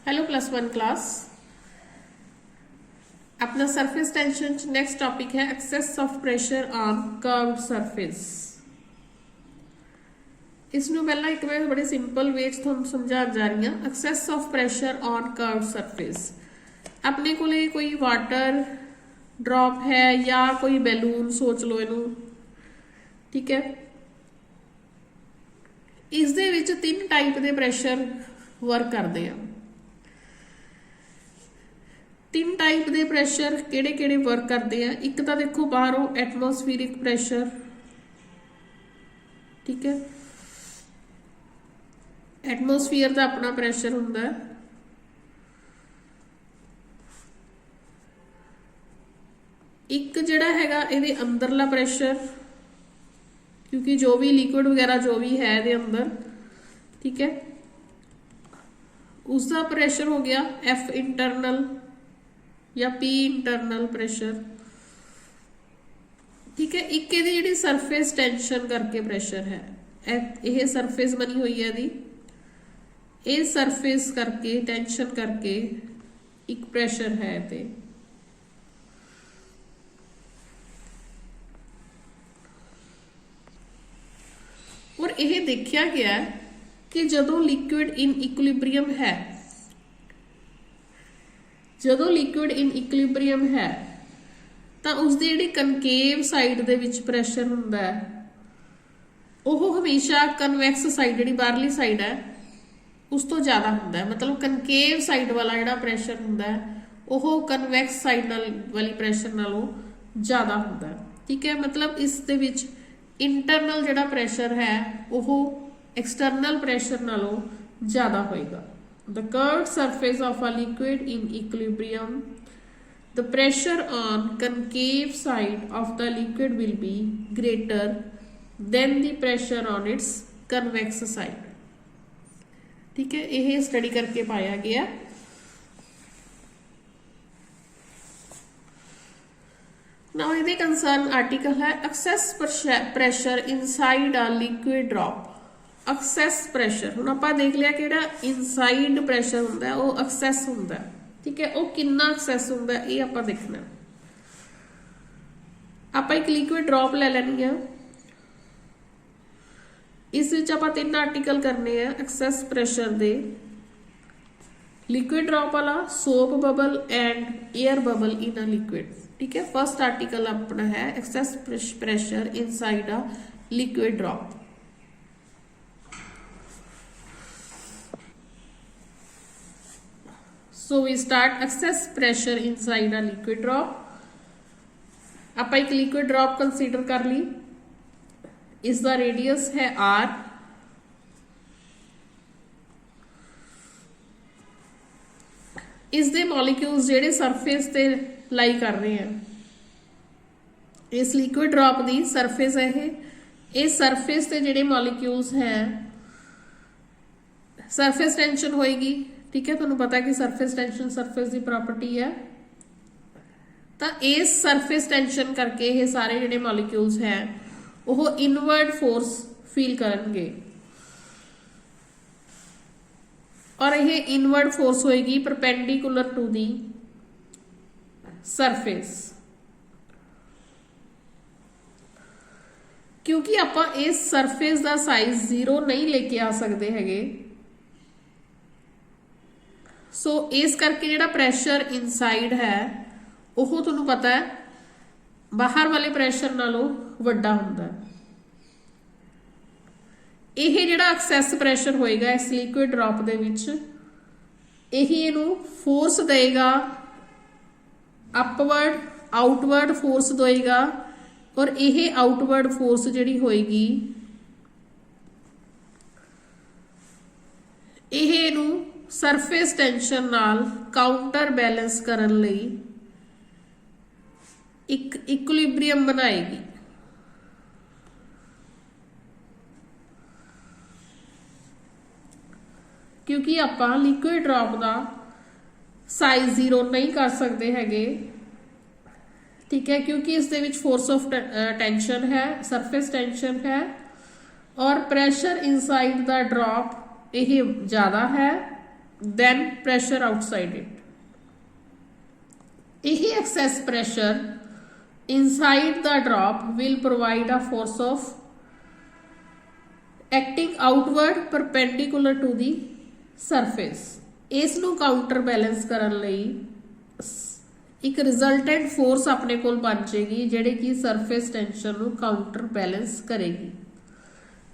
Hello +1 class. अपना surface tension next topic है excess of pressure on curved surface. इसनों पहला एक मैं बड़े सिंपल वे थोड़ा समझा जा रही हूँ। Excess of pressure on curved surface, अपने को कोई वाटर ड्रॉप है या कोई बैलून सोच लो इनू, ठीक है। इस दे विच 3 टाइप के प्रेशर वर्क करते हैं। 3 टाइप के प्रेशर किहड़े वर्क करते हैं। एक तो देखो बाहरों एटमोसफीरिक प्रेशर, ठीक है, एटमोसफीयर का अपना प्रेशर हुंदा है। एक जिहड़ा हैगा इहदे अंदरला प्रेशर, क्योंकि जो भी लिक्विड वगैरह जो भी है इहदे अंदर, ठीक है, उसका प्रेशर हो गया F इंटरनल या P इंटरनल प्रेशर, ठीक है। एक इहदी जिहड़ी सरफेस टेंशन करके प्रेशर है, यह सरफेस बनी हुई है दी, ये सरफेस करके टेंशन करके एक प्रेशर है ते। और यह देखा गया है कि जदों लिक्विड इन इक्विलिब्रियम है, जदों लिक्विड इन इक्विलिब्रियम है तो उसकी जिहड़ी कनकेव साइड दे विच प्रेशर हुंदा है वह हमेशा कन्वैक्स साइड जिहड़ी बाहरली साइड है उस तो ज़्यादा हुंदा है। मतलब कनकेव साइड वाला जिहड़ा प्रेशर हुंदा है वह कन्वैक्स साइड वाली प्रेशर नालों ज़्यादा हुंदा है, ठीक है। मतलब इस दे विच इंटरनल जिहड़ा प्रेशर है वह एक्सटर्नल प्रेशर नालों ज़्यादा होएगा। The curved surface of a liquid in equilibrium, the pressure on concave side of the liquid will be greater than the pressure on its convex side, ठीक है। यह स्टडी करके पाया गया। Now इहदे कंसर्न आर्टिकल है excess pressure inside a liquid drop. Excess pressure हुण आपां देख लिया कि जिहड़ा इनसाइड प्रेशर हुंदा है वो एक्सेस हुंदा है, ठीक है। वो कितना एक्सेस हुंदा है ये आपां देखना। आपां एक लिक्विड ड्रॉप ले लैनी है, इस विच आपां 3 आर्टिकल करने हैं एक्सेस प्रेशर दे। लिक्विड ड्रॉप वाला, soap bubble and air bubble in a liquid, ठीक है। फर्स्ट आर्टिकल अपना है excess pressure inside a liquid drop. So we start excess pressure inside a liquid drop। आप एक liquid drop consider कर ली, इसका radius है R, इस दे मॉलिक्यूल्स जेडे सरफेस ते लाई कर रहे हैं। इस लिक्विड ड्रॉप दी सरफेस है ये सरफेस ते जेडे मॉलिक्यूल्स हैं सरफेस टेंशन होएगी, ठीक है। तुहानूं पता है कि सरफेस टेंशन सरफेस की प्रॉपर्टी है। तो इस सरफेस टेंशन करके ये सारे जिहड़े मॉलिक्यूल्स हैं वो इनवर्ड फोर्स फील करनगे और ये इनवर्ड फोर्स होएगी परपेंडिकुलर टू दी सरफेस। क्योंकि आपां इस सरफेस का साइज 0 नहीं लेके आ सकते हैगे, सो इस करके जिहड़ा प्रेशर इनसाइड है वह तुहानूं पता है बाहर वाले प्रेशर नालों वड्डा हुंदा है। यह जिहड़ा एक्सेस प्रेशर होएगा इस लिक्विड ड्रॉप दे विच यही इहनूं फोर्स देगा, अपवर्ड आउटवर्ड फोर्स देगा और यह आउटवर्ड फोर्स जिहड़ी होएगी यह इहनूं सरफेस टेंशन नाल काउंटर बैलेंस करन लई एक इक्विलिब्रियम बनाएगी। क्योंकि आपां लिक्विड ड्रॉप का साइज 0 नहीं कर सकते हैगे, ठीक है। क्योंकि इस दे विच फोर्स ऑफ टेंशन है, सरफेस टेंशन है और प्रेशर इनसाइड द ड्रॉप यह ज़्यादा है than pressure outside it. यही excess pressure inside the drop will provide a force of acting outward perpendicular to the surface. ਇਸ ਨੂੰ ਕਾਊਂਟਰ ਬੈਲੈਂਸ ਕਰਨ ਲਈ ਇੱਕ ਰਿਜ਼ਲਟੈਂਟ ਫੋਰਸ ਆਪਣੇ ਕੋਲ ਬਣ ਜਾਏਗੀ ਜਿਹੜੇ ਕਿ ਸਰਫੇਸ ਟੈਂਸ਼ਨ ਨੂੰ ਕਾਊਂਟਰ ਬੈਲੈਂਸ ਕਰੇਗੀ।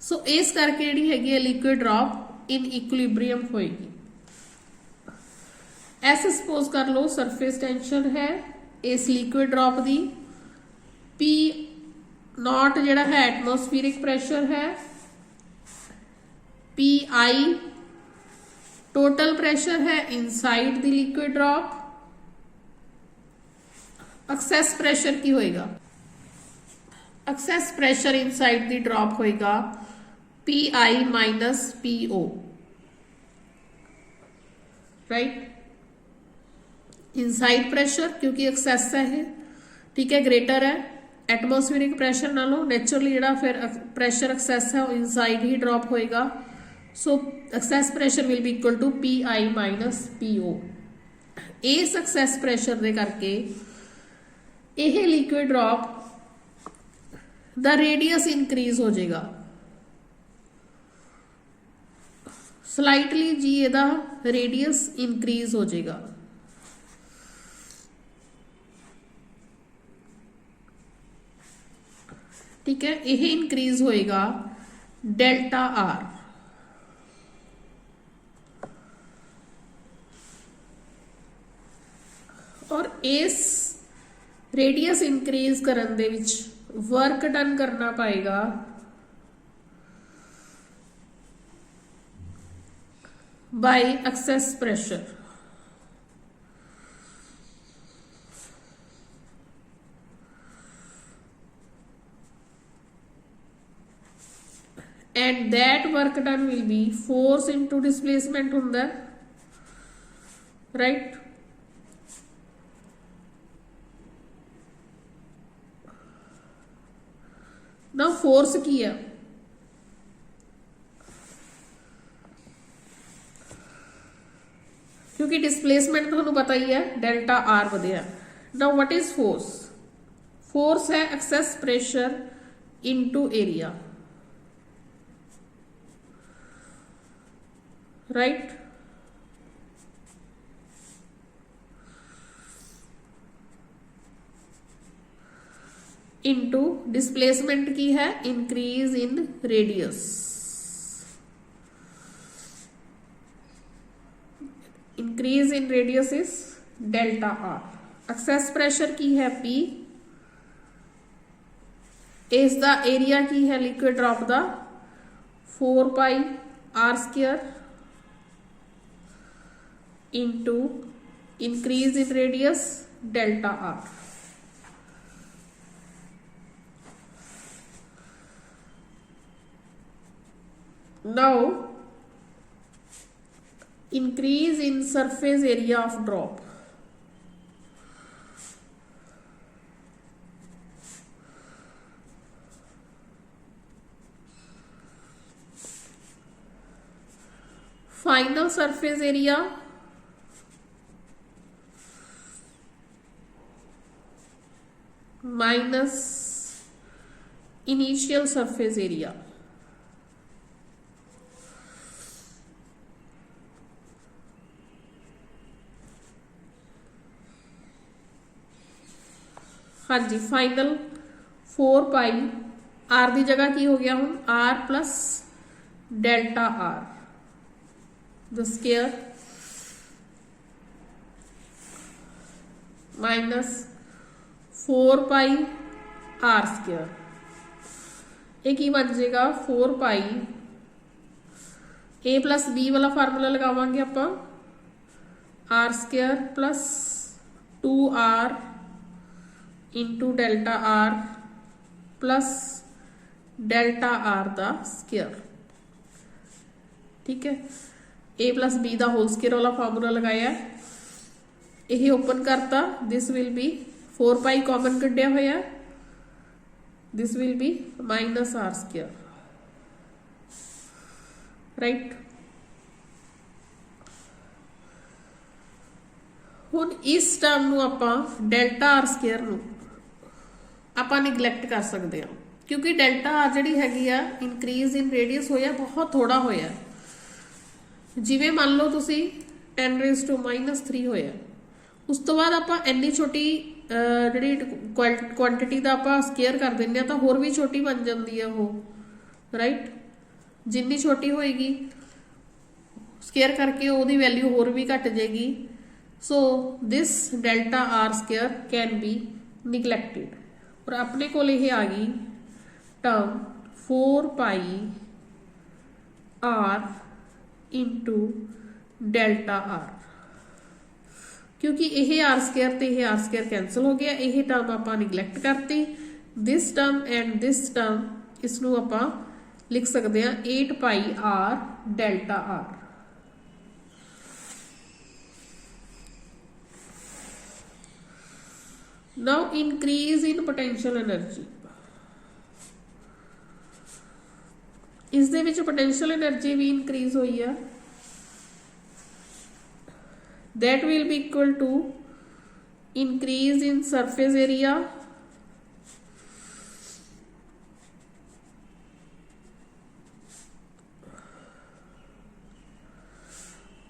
ਸੋ ਇਸ ਕਰਕੇ ਜਿਹੜੀ ਹੈਗੀ ਹੈ ਲਿਕੁਇਡ ਡ੍ਰੌਪ ਇਨ ਇਕੁਇਲਿਬ੍ਰੀਅਮ ਹੋਏਗੀ। ਐਸੇ ਸਪੋਜ਼ ਕਰ ਲਓ ਸਰਫੇਸ ਟੈਂਸ਼ਨ ਹੈ ਇਸ ਲਿਕੁਇਡ ਡ੍ਰੌਪ ਦੀ, P ਨॉट ਜਿਹੜਾ ਹੈ ਐਟਮੋਸਫੀਅਰਿਕ ਪ੍ਰੈਸ਼ਰ ਹੈ, PI टोटल प्रेशर है inside the liquid drop. Access pressure की होएगा, excess pressure inside the drop होएगा PI minus PO, right. Inside pressure क्योंकि एक्सेस है, ठीक है, ग्रेटर है एटमोसफेरिक प्रेशर नालों, नेचुरली जो फिर प्रेशर एक्सेस है इनसाइड ही ड्रॉप होएगा। So excess pressure will be equal to PI minus PO। इस एक्सेस प्रेशर दे करके यह लिक्विड ड्रॉप दा रेडियस इंक्रीज हो जाएगा स्लाइटली जी, ਇਹਦਾ रेडियस इंक्रीज हो जाएगा। ठीक है, यह इंक्रीज होएगा डेल्टा R। और इस रेडियस इंक्रीज करन दे विच वर्क डन करना पाएगा by excess pressure. And that work done will be force into displacement हुंदा, राइट। ना फोर्स की है क्योंकि डिस्प्लेसमेंट तो तुहानूं पता ही है डेल्टा R वधिया। Now what is force? Force है excess pressure into area, right. Into displacement की है increase in radius, increase in radius is delta R। Excess pressure की है P, इस दा एरिया की है लिक्विड ड्रॉप दा 4 pi R square into increase in radius delta R। Now increase in surface area of drop, final surface area minus initial surface area। हाँ जी, final 4 pi R की जगह की हो गया हूँ R प्लस डेल्टा R द square minus 4 pi R square. एक ही बन जाएगा 4 पाई A प्लस B वाला फार्मूला लगावांगे ਆਪਾਂ R square plus 2R into delta R plus delta R दा स्क्वायर। ठीक है, A प्लस B दा होल स्क्वायर वाला फार्मूला लगाया, यही ओपन करता, this will be 4 pi common कढ़िया होया, this will be minus R square, right. ਹੁਣ इस टर्म ਨੂੰ ਆਪਾਂ ਡੈਲਟਾ ਆਰ ਸਕੁਅਰ ਨੂੰ ਆਪਾਂ ਨਿਗਲੈਕਟ ਕਰ ਸਕਦੇ ਹਾਂ क्योंकि डेल्टा आर ਜਿਹੜੀ ਹੈਗੀ ਆ ਇਨਕਰੀਜ਼ ਇਨ ਰੇਡੀਅਸ ਹੋਇਆ ਬਹੁਤ ਥੋੜਾ ਹੋਇਆ ਜਿਵੇਂ ਮੰਨ ਲਓ ਤੁਸੀਂ 10⁻³ ਹੋਇਆ ਉਸ ਤੋਂ ਬਾਅਦ ਆਪਾਂ ਇੰਨੀ ਛੋਟੀ ਜਿਹੜੀ ਕੁਆਂਟੀਟੀ ਦਾ ਆਪਾਂ ਸਕੁਅਰ ਕਰ ਦਿੰਦੇ ਆ ਤਾਂ ਹੋਰ ਵੀ ਛੋਟੀ ਬਣ ਜਾਂਦੀ ਆ ਉਹ ਰਾਈਟ ਜਿੰਨੀ ਛੋਟੀ ਹੋਏਗੀ ਸਕੁਅਰ करके ਉਹਦੀ ਵੈਲਿਊ ਹੋਰ ਵੀ ਘਟ ਜਾਏਗੀ so this delta R square can be neglected और अपने को यह आ गई term 4π r into delta R क्योंकि यह आर स्क्वायर तो यह आर स्क्वायर कैंसल हो गया यह टर्म आप निगलैक्ट करती this term and this term इसनों आप लिख सकते हैं 8π r डेल्टा R now increase in potential energy इस दे विच potential energy भी increase हुई है that will be equal to increase in surface area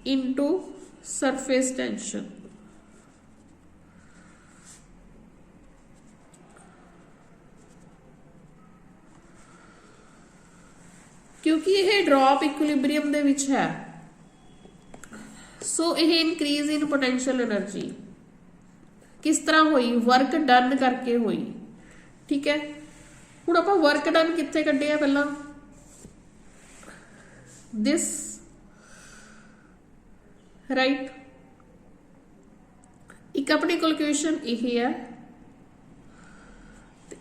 into surface tension क्योंकि यह ड्रॉप इक्विलिब्रियम दे विच है सो यह इनक्रीज इन पोटेंशियल एनर्जी किस तरह हुई वर्क डन करके हुई ठीक है हुण आपां वर्क डन कित्थे कड्ढिया पहला दिस राइट एक अपने कोल इक्वेशन यह है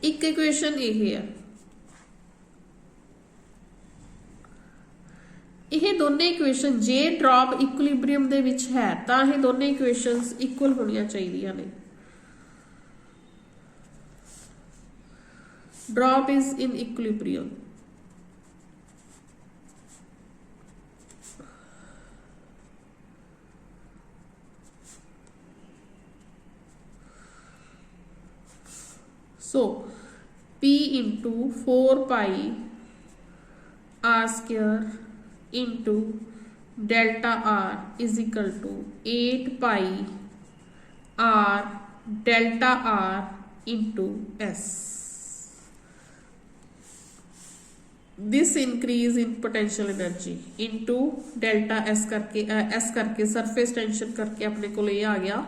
एक इक्वेशन यह है ਇਹ ਦੋਨੇ ਇਕੁਏਸ਼ਨ ਜੇ ਡ੍ਰੌਪ ਇਕੁਇਲਿਬ੍ਰੀਅਮ ਦੇ ਵਿੱਚ ਹੈ ਤਾਂ ਇਹ ਦੋਨੇ ਇਕੁਏਸ਼ਨਸ ਇਕੁਅਲ ਹੋਣੀਆਂ ਚਾਹੀਦੀਆਂ ਨੇ drop is in equilibrium so P into 4π r square into delta r is equal to 8π r delta r into s this increase in potential energy into delta s करके surface tension करके अपने को ये आ गया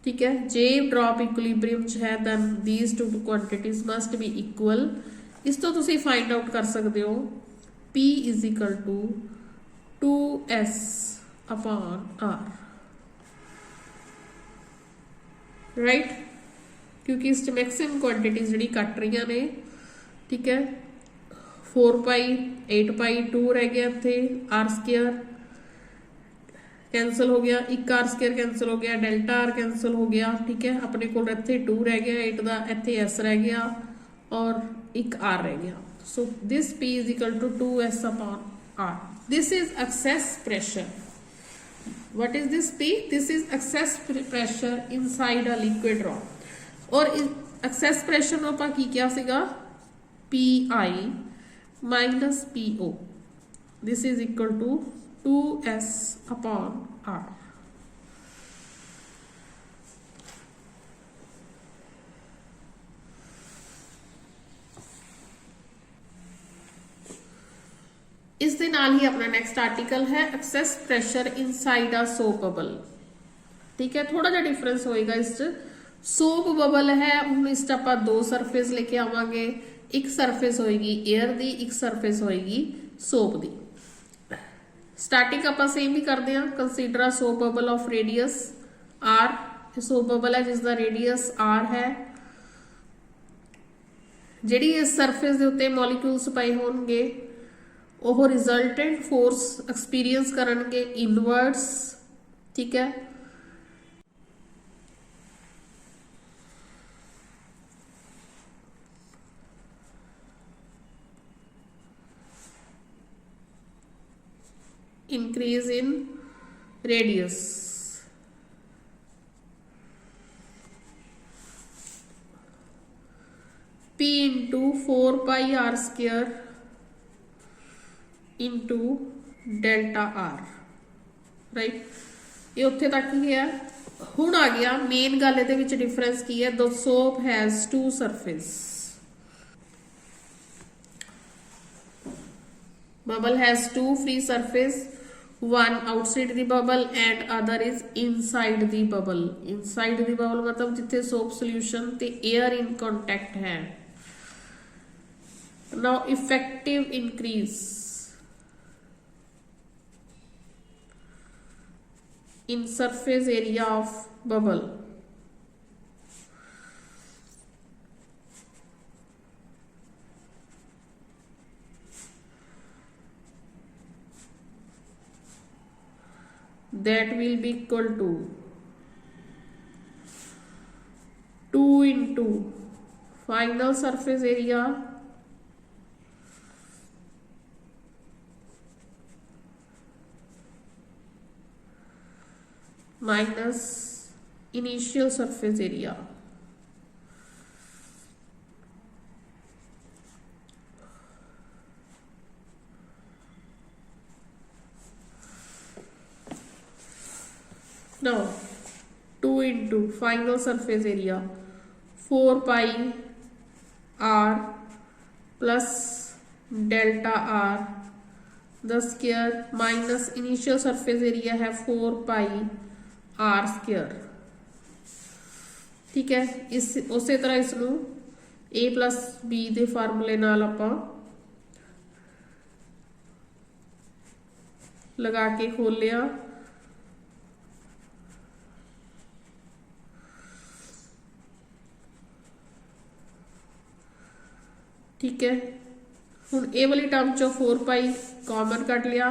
ठीक है जे ड्रॉप इक्विलिब्रियम च है then these two quantities must be equal इस तो तुसी find out कर सकते हो P is equal to 2s upon r right क्योंकि इस मैक्सिमम क्वांटिटी जी कट रही ने ठीक है 4π 8π 2 रह गया इतने आर स्क्वायर कैंसल हो गया एक आर स्क्वायर कैंसल हो गया डेल्टा आर कैंसल हो गया ठीक है अपने को इतने 2 रह गया 8 का इतने s रह गया और एक आर रह गया so this P is equal to 2s upon r this is excess pressure what is this P this is excess pressure inside a liquid rock और excess pressure ਨੂੰ ਆਪਾਂ ਕੀ ਕਿਹਾ ਸੀਗਾ PI minus PO this is equal to 2s upon r इस दे नाल ही अपना next article है excess pressure inside a soap bubble ठीक है थोड़ा जा डिफरेंस होएगा इस सोप बबल है हम इस आप दो सरफेस लेके आवांगे एक सरफेस होएगी एयर दी एक सरफेस होएगी सोप दी स्टार्टिंग आप सेम ही करते हैं consider a soap bubble of radius R soap bubble है जिसका रेडियस आर है जिहड़ी इस सरफेस के उत्ते मॉलिक्यूल्स पए होणगे ਉਹ रिजल्टेंट फोर्स एक्सपीरियंस करनगे इनवर्ड्स ठीक है increase in radius P into 4 pi r square into delta r, right. ये उत्थे तक ही है। हुण आ गया मेन गल इहदे विच डिफरेंस की है, the soap has two surface, bubble has two free surface, one outside the bubble and other is inside the bubble। inside the bubble मतलब जिथे soap solution ते air in contact है। now effective increase in surface area of bubble, that will be equal to 2 into final surface area minus initial surface area। now 2 into final surface area 4 pi r plus delta r the square minus initial surface area है 4 pi r square, ठीक है। इस उसे तरह इसनू a plus b दे फार्मूले नाल आपां लगा के खोल लिया। ठीक है, हुण ए वाली टर्म चो 4 पाई कॉमन कट लिया,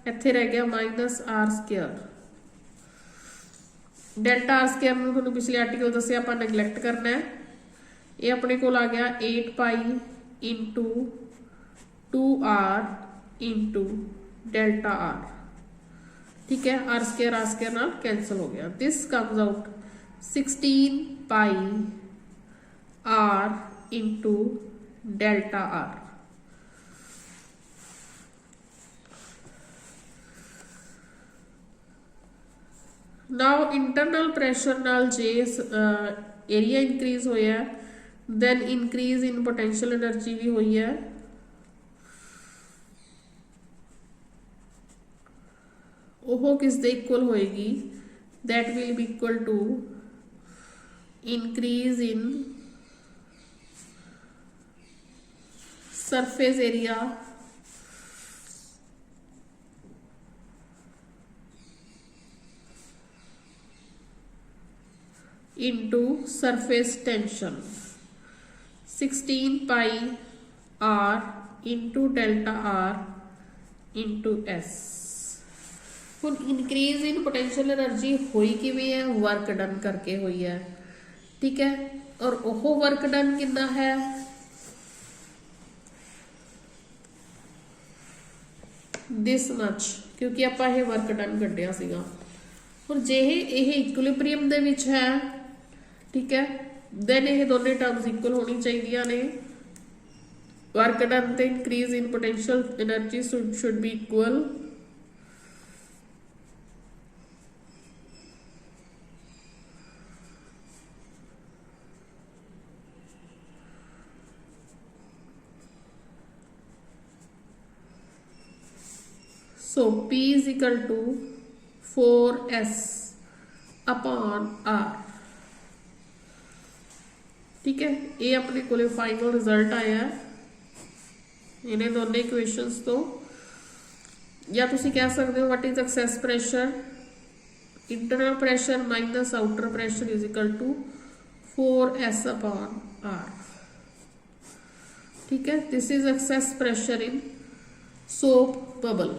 इत्थे रह गया minus R square. Delta R square में तुहानूं पिछले आर्टिकल दस्सिया आपां नैगलैक्ट करना है। ये अपने कोल आ गया 8 pi into 2r into delta R, ठीक है। आर स्क्वायर नाल कैंसल हो गया। This comes out 16 pi r into delta R. Now internal pressure नाल जे एरिया इंक्रीज होया, then increase in potential energy भी हुई है। वो किस दे इक्वल होएगी, that will be equal to increase in surface area into surface tension 16 pi r into delta r into s। ਹੁਣ इंक्रीज इन पोटेंशियल एनर्जी हुई किवें है, वर्क डन करके हुई है, ठीक है। और वो वर्क डन कितना है, दिस मच, क्योंकि आप ये वर्क डन कढ़िया सीगा। और जे ये इक्विलिब्रियम दे विच है, ठीक है, देन ये दोनों टर्म्स इक्वल होनी चाहिए ने। वर्क डन ते increase in potential energy should be equal. So P is equal to 4s upon r, ठीक है। ये अपने को फाइनल रिजल्ट आया इन्हें दोनों इक्वेशंस तो। या तुसी कह सकते हो what is excess pressure, internal pressure minus outer pressure is equal to 4s upon r, ठीक है। This is excess pressure in soap bubble.